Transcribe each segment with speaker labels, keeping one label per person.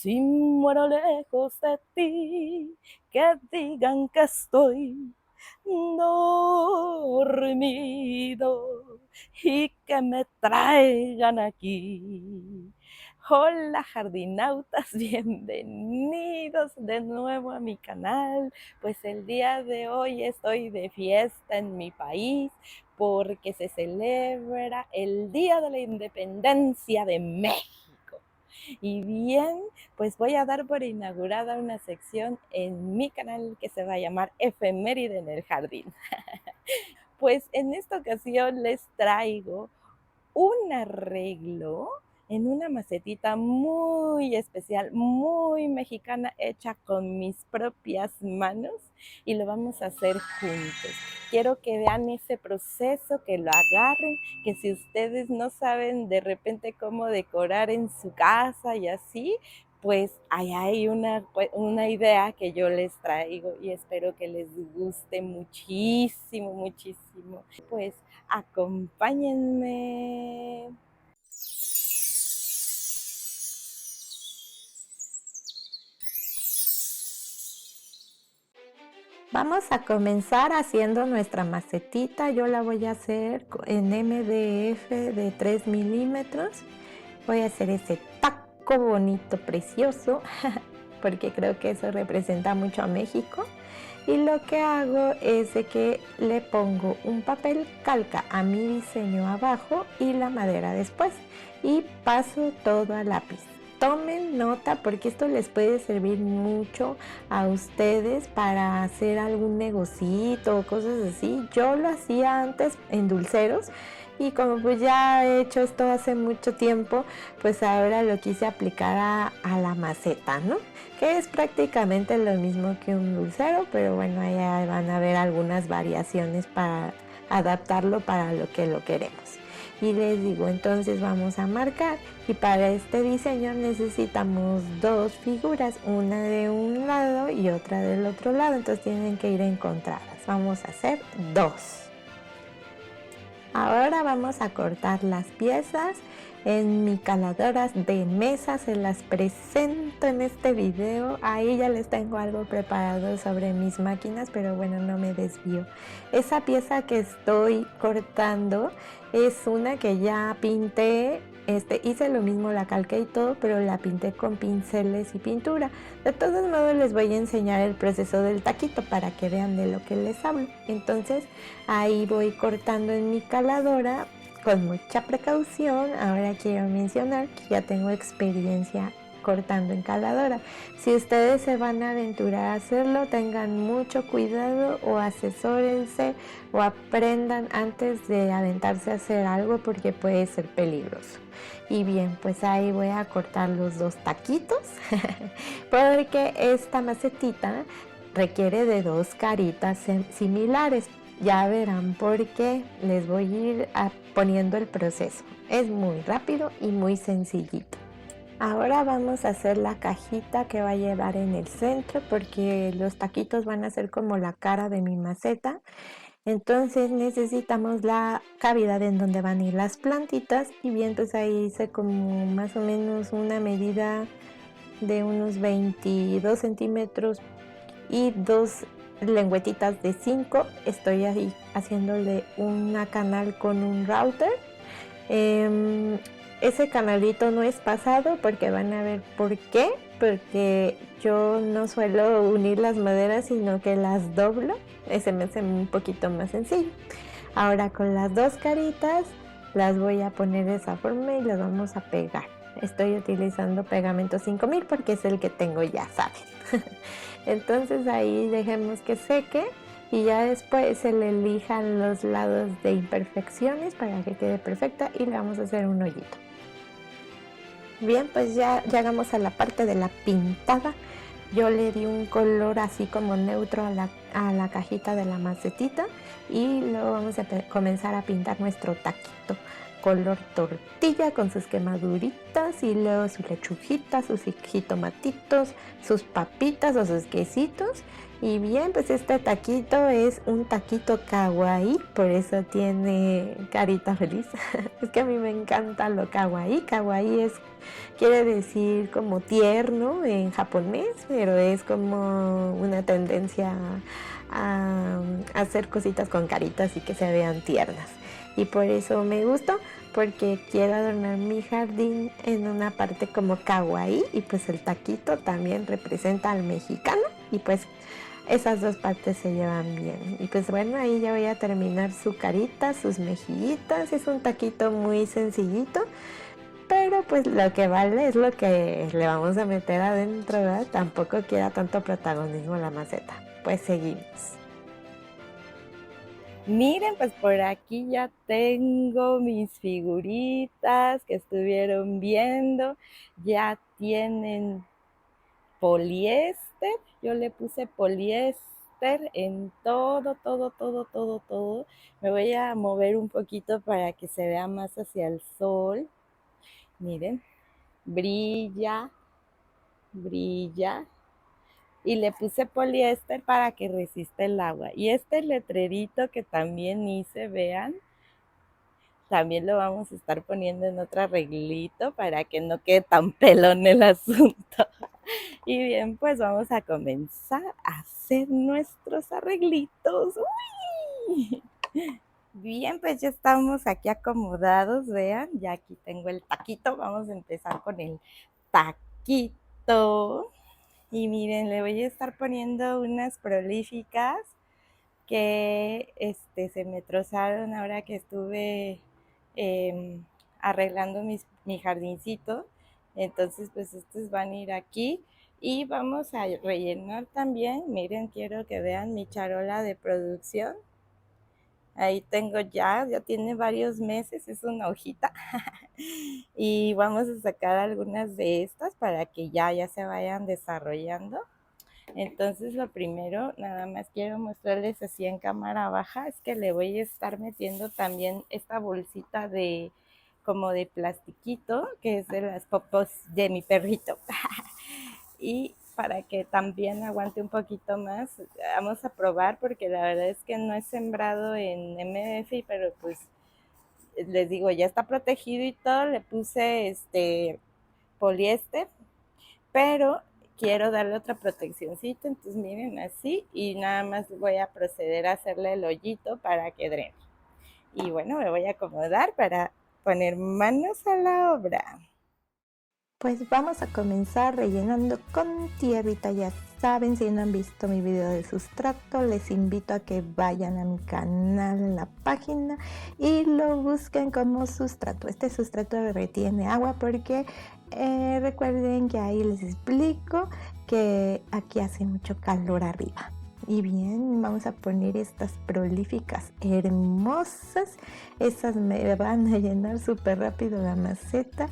Speaker 1: Si muero lejos de ti, que digan que estoy dormido y que me traigan aquí. Hola jardinautas, bienvenidos de nuevo a mi canal. Pues el día de hoy estoy de fiesta en mi país porque se celebra el Día de la Independencia de México. Y bien, pues voy a dar por inaugurada una sección en mi canal que se va a llamar Efeméride en el Jardín. Pues en esta ocasión les traigo un arreglo en una macetita muy especial, muy mexicana, hecha con mis propias manos y lo vamos a hacer juntos. Quiero que vean ese proceso, que lo agarren, que si ustedes no saben de repente cómo decorar en su casa y así, pues ahí hay una idea que yo les traigo y espero que les guste muchísimo, muchísimo. Pues acompáñenme. Vamos a comenzar haciendo nuestra macetita. Yo la voy a hacer en MDF de 3 milímetros. Voy a hacer ese taco bonito, precioso, porque creo que eso representa mucho a México. Y lo que hago es de que le pongo un papel calca a mi diseño abajo y la madera después. Y paso todo a lápiz. Tomen nota porque esto les puede servir mucho a ustedes para hacer algún negocito o cosas así. Yo lo hacía antes en dulceros y como pues ya he hecho esto hace mucho tiempo, pues ahora lo quise aplicar a la maceta, ¿no? Que es prácticamente lo mismo que un dulcero, pero bueno, allá van a ver algunas variaciones para adaptarlo para lo que lo queremos. Y les digo, entonces vamos a marcar y para este diseño necesitamos dos figuras, una de un lado y otra del otro lado, entonces tienen que ir encontradas. Vamos a hacer dos. Ahora vamos a cortar las piezas. En mi caladora de mesa se las presento en este video. Ahí ya les tengo algo preparado sobre mis máquinas, pero bueno, no me desvío. Esa pieza que estoy cortando es una que ya pinté. Hice lo mismo, la calqué y todo, pero la pinté con pinceles y pintura. De todos modos les voy a enseñar el proceso del taquito para que vean de lo que les hablo. Entonces ahí voy cortando en mi caladora con mucha precaución. Ahora quiero mencionar que ya tengo experiencia cortando en caladora. Si ustedes se van a aventurar a hacerlo, tengan mucho cuidado o asesórense o aprendan antes de aventarse a hacer algo porque puede ser peligroso. Y bien, pues ahí voy a cortar los dos taquitos porque esta macetita requiere de dos caritas similares. Ya verán por qué. Les voy a ir poniendo el proceso. Es muy rápido y muy sencillito. Ahora vamos a hacer la cajita que va a llevar en el centro porque los taquitos van a ser como la cara de mi maceta. Entonces necesitamos la cavidad en donde van a ir las plantitas y bien, pues ahí hice como más o menos una medida de unos 22 centímetros y dos lengüetitas de 5. Estoy ahí haciéndole una canal con un router. Ese canalito no es pasado porque van a ver por qué, porque yo no suelo unir las maderas sino que las doblo. Ese me hace un poquito más sencillo. Ahora con las dos caritas las voy a poner de esa forma y las vamos a pegar. Estoy utilizando pegamento 5000 porque es el que tengo, ya saben. Entonces ahí dejemos que seque y ya después se le elijan los lados de imperfecciones para que quede perfecta y le vamos a hacer un hoyito. Bien, pues ya llegamos a la parte de la pintada. Yo le di un color así como neutro a la cajita de la macetita y luego vamos a comenzar a pintar nuestro taquito color tortilla con sus quemaduritas y luego sus lechuguitas, sus jitomatitos, sus papitas o sus quesitos. Y bien, pues este taquito es un taquito kawaii, por eso tiene carita feliz. Es que a mí me encanta lo kawaii. Kawaii quiere decir como tierno en japonés, pero es como una tendencia a hacer cositas con caritas y que se vean tiernas. Y por eso me gustó, porque quiero adornar mi jardín en una parte como kawaii, y pues el taquito también representa al mexicano, y pues esas dos partes se llevan bien. Y pues bueno, ahí ya voy a terminar su carita, sus mejillitas. Es un taquito muy sencillito, pero pues lo que vale es lo que le vamos a meter adentro, ¿verdad? Tampoco quiera tanto protagonismo la maceta. Pues seguimos.
Speaker 2: Miren, pues por aquí ya tengo mis figuritas que estuvieron viendo. Ya tienen poliéster. Yo le puse poliéster en todo, todo, todo, todo, todo. Me voy a mover un poquito para que se vea más hacia el sol. Miren, brilla, brilla. Y le puse poliéster para que resista el agua. Y este letrerito que también hice, vean, también lo vamos a estar poniendo en otro arreglito para que no quede tan pelón el asunto. Y bien, pues vamos a comenzar a hacer nuestros arreglitos. ¡Uy! Bien, pues ya estamos aquí acomodados, vean, ya aquí tengo el taquito. Vamos a empezar con el taquito. Y miren, le voy a estar poniendo unas prolíficas que se me trozaron ahora que estuve arreglando mi jardincito. Entonces, pues estos van a ir aquí. Y vamos a rellenar también, miren, quiero que vean mi charola de producción. Ahí tengo ya tiene varios meses, es una hojita. Y vamos a sacar algunas de estas para que ya se vayan desarrollando. Entonces lo primero, nada más quiero mostrarles así en cámara baja, es que le voy a estar metiendo también esta bolsita de como de plastiquito, que es de las popos de mi perrito. Y para que también aguante un poquito más, vamos a probar, porque la verdad es que no he sembrado en MDF, pero pues les digo, ya está protegido y todo, le puse poliéster, pero quiero darle otra proteccioncita, entonces miren así, y nada más voy a proceder a hacerle el hoyito para que drene. Y bueno, me voy a acomodar para poner manos a la obra.
Speaker 1: Pues vamos a comenzar rellenando con tierrita. Ya saben, si no han visto mi video de sustrato, les invito a que vayan a mi canal en la página y lo busquen como sustrato. Este sustrato retiene agua porque recuerden que ahí les explico que aquí hace mucho calor arriba. Y bien, vamos a poner estas prolíficas hermosas. Esas me van a llenar súper rápido la maceta,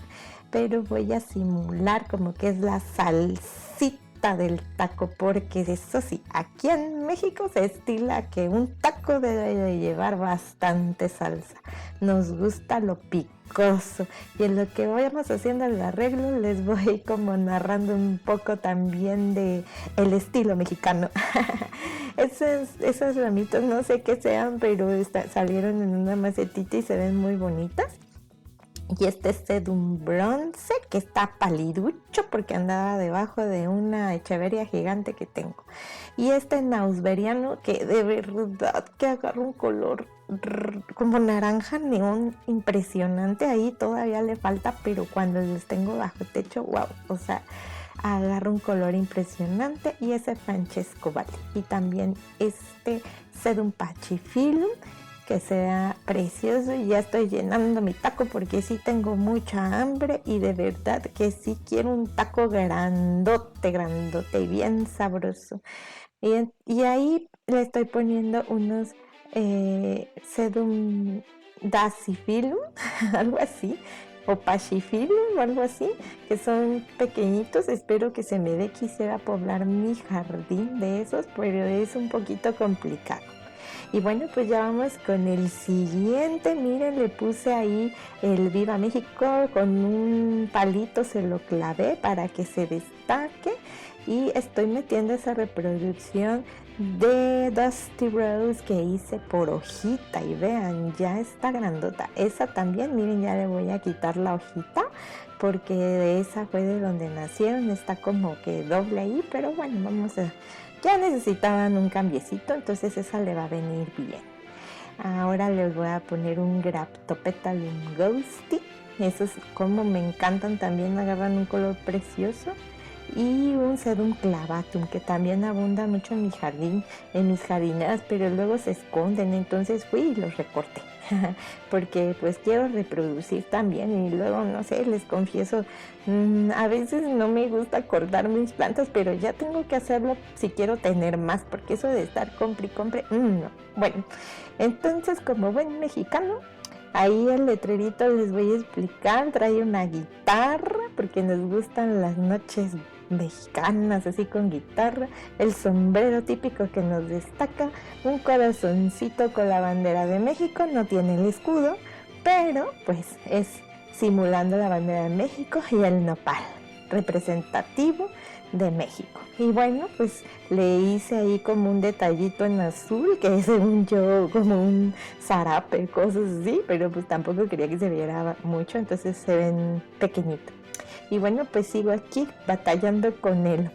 Speaker 1: pero voy a simular como que es la salsita del taco, porque eso sí, aquí en México se estila que un taco debe de llevar bastante salsa. Nos gusta lo picoso, y en lo que vayamos haciendo el arreglo les voy como narrando un poco también de el estilo mexicano. Esos ramitos no sé qué sean, pero salieron en una macetita y se ven muy bonitas. Y este es de un bronce que está paliducho porque andaba debajo de una echeveria gigante que tengo. Y este nausberiano que de verdad que agarra un color como naranja neón impresionante. Ahí todavía le falta, pero cuando los tengo bajo techo, wow, o sea, agarra un color impresionante. Y ese Francesco Valli. Y también este Sedum pachifilum, que sea precioso. Y ya estoy llenando mi taco porque sí tengo mucha hambre y de verdad que sí quiero un taco grandote, grandote y bien sabroso. Y ahí le estoy poniendo unos sedum dasyphilum, algo así, o pachifilum o algo así, que son pequeñitos. Espero que se me dé, quisiera poblar mi jardín de esos, pero es un poquito complicado. Y bueno, pues ya vamos con el siguiente. Miren, le puse ahí el Viva México, con un palito se lo clavé para que se destaque. Y estoy metiendo esa reproducción de Dusty Rose que hice por hojita. Y vean, ya está grandota. Esa también, miren, ya le voy a quitar la hojita, porque de esa fue de donde nacieron. Está como que doble ahí, pero bueno, vamos a... Ya necesitaban un cambiecito, entonces esa le va a venir bien. Ahora les voy a poner un Graptopetalum Ghosty. Esos como me encantan, también agarran un color precioso. Y un Sedum clavatum, que también abunda mucho en mi jardín, en mis jardineras, pero luego se esconden, entonces fui y los recorté. Porque pues quiero reproducir también, y luego no sé, les confieso, a veces no me gusta cortar mis plantas, pero ya tengo que hacerlo si quiero tener más, porque eso de estar compre y compre, no. Bueno, entonces como buen mexicano, ahí el letrerito les voy a explicar, trae una guitarra, porque nos gustan las noches mexicanas así con guitarra, el sombrero típico que nos destaca, un corazoncito con la bandera de México, no tiene el escudo, pero pues es simulando la bandera de México, y el nopal, representativo de México. Y bueno, pues le hice ahí como un detallito en azul, que es según yo como un zarape, cosas así, pero pues tampoco quería que se viera mucho, entonces se ven pequeñitos. Y bueno, pues sigo aquí batallando con el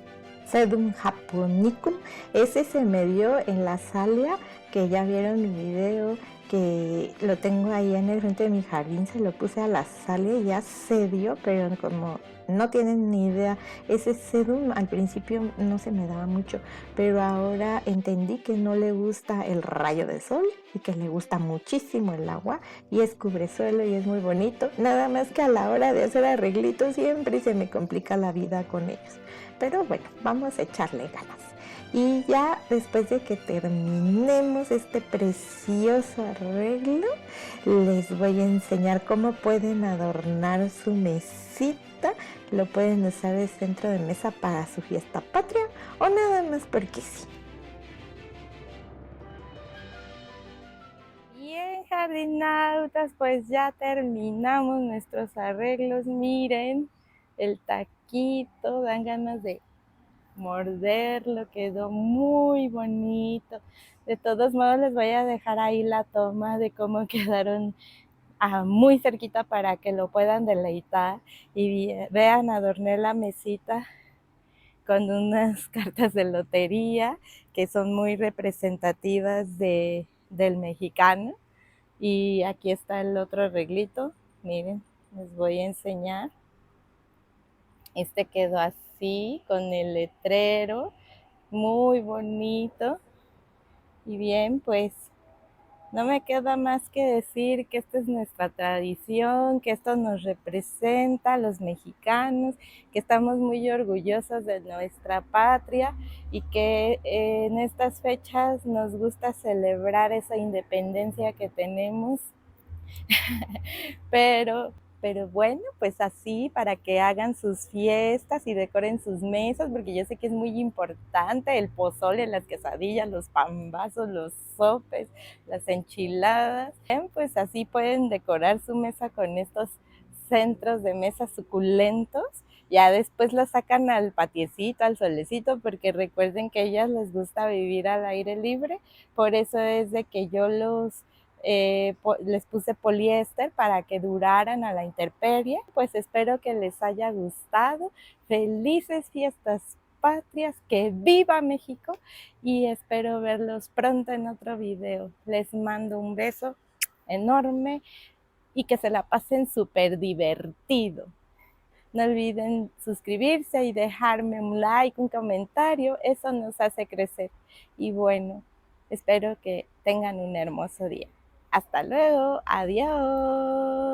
Speaker 1: Sedum japonicum. Ese se me dio en la salvia, que ya vieron mi video, que lo tengo ahí en el frente de mi jardín. Se lo puse a la salvia y ya se dio, pero como no tienen ni idea, ese sedum al principio no se me daba mucho, pero ahora entendí que no le gusta el rayo de sol y que le gusta muchísimo el agua, y es cubresuelo y es muy bonito, nada más que a la hora de hacer arreglitos siempre se me complica la vida con ellos, pero bueno, vamos a echarle ganas. Y ya después de que terminemos este precioso arreglo, les voy a enseñar cómo pueden adornar su mesita. Lo pueden usar de centro de mesa para su fiesta patria o nada más porque sí.
Speaker 2: Bien, jardinautas, pues ya terminamos nuestros arreglos. Miren, el taquito, dan ganas de morderlo, quedó muy bonito. De todos modos les voy a dejar ahí la toma de cómo quedaron muy cerquita para que lo puedan deleitar y vean, adorné la mesita con unas cartas de lotería que son muy representativas del mexicano. Y aquí está el otro arreglito, miren, les voy a enseñar. Este quedó así, con el letrero, muy bonito. Y bien, pues no me queda más que decir que esta es nuestra tradición, que esto nos representa a los mexicanos, que estamos muy orgullosos de nuestra patria y que en estas fechas nos gusta celebrar esa independencia que tenemos. Pero bueno, pues así para que hagan sus fiestas y decoren sus mesas, porque yo sé que es muy importante el pozole, las quesadillas, los pambazos, los sopes, las enchiladas. Bien, pues así pueden decorar su mesa con estos centros de mesa suculentos. Ya después los sacan al patiecito, al solecito, porque recuerden que a ellas les gusta vivir al aire libre. Por eso es de que yo les puse poliéster para que duraran a la intemperie. Pues espero que les haya gustado. Felices fiestas patrias, que viva México, y espero verlos pronto en otro video. Les mando un beso enorme y que se la pasen súper divertido. No olviden suscribirse y dejarme un like, un comentario, eso nos hace crecer. Y bueno, espero que tengan un hermoso día. Hasta luego, adiós.